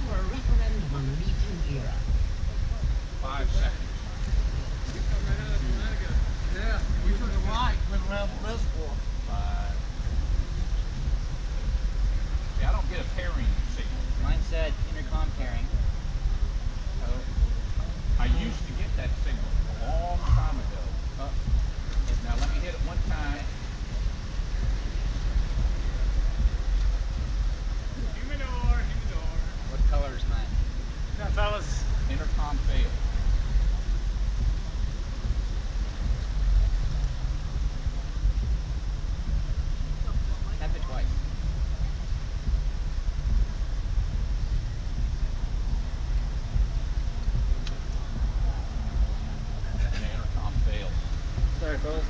for a referendum on the Me Too era. 5 seconds. Yeah, we took a right, went around the reservoir. 5. Yeah, I don't get a pairing signal. Mine said intercom pairing. Oh. I used to get that signal a long time ago. Now let me hit it one time. Humidor. What color is mine? Now, fellas. Intercom failed. Tap it twice. And the intercom failed. Sorry, fellas.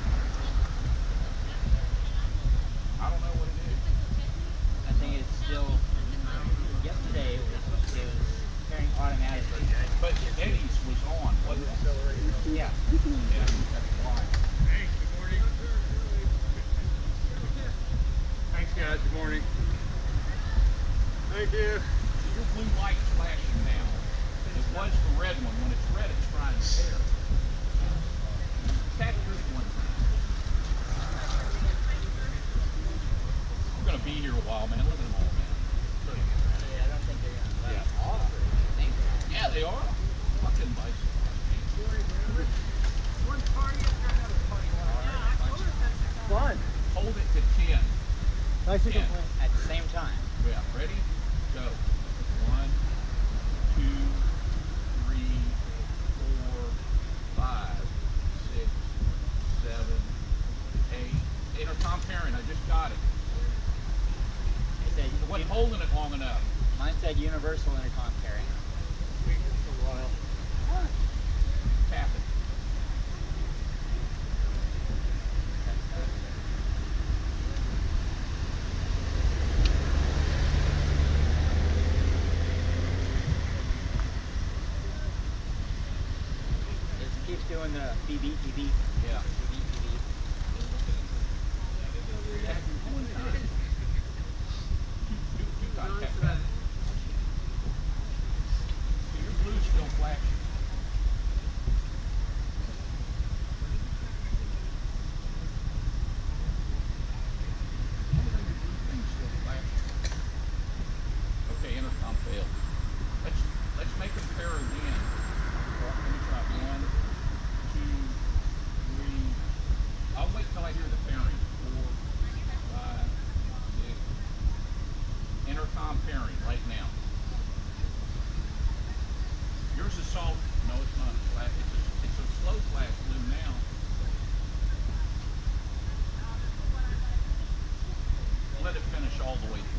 I don't know what it is. I think it's still. Yesterday it was pairing automatically. But Eddie's was on, wasn't it? Yeah. Yeah, that's why. Hey, good morning. Thanks, guys. Good morning. Thank you. Your blue light's flashing now. It was the red one. When it's red, it's trying to pair. Tap yours one time. We're going to be here a while, man. Look at them all, man. Yeah, I don't think they're gonna. Yeah. Yeah, they are. Fucking bicycle. One party after another party. Fun. Hold it to 10. Bicycle 10. At the same time. Yeah, ready? Go. 1, 2, 3, 4, 5, 6, 7, 8. Intercom pairing, I just got it. It said, It wasn't holding it long enough. mine said universal intercom pairing. Tap it. It keeps doing the BB, BB. Yeah. BB, BB. Tap it one time. Two times. Tap that. See, your blue's still flashing. Okay, intercom failed. Let's make them pair again. Let me try 1, 2, 3. I'll wait till I hear the pairing. 4, 5, 6. Intercom pairing right now. Yours is soft. No, it's not. It's a slow flash blue now. Let it finish all the way through.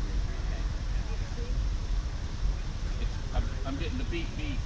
I'm getting the beep beep.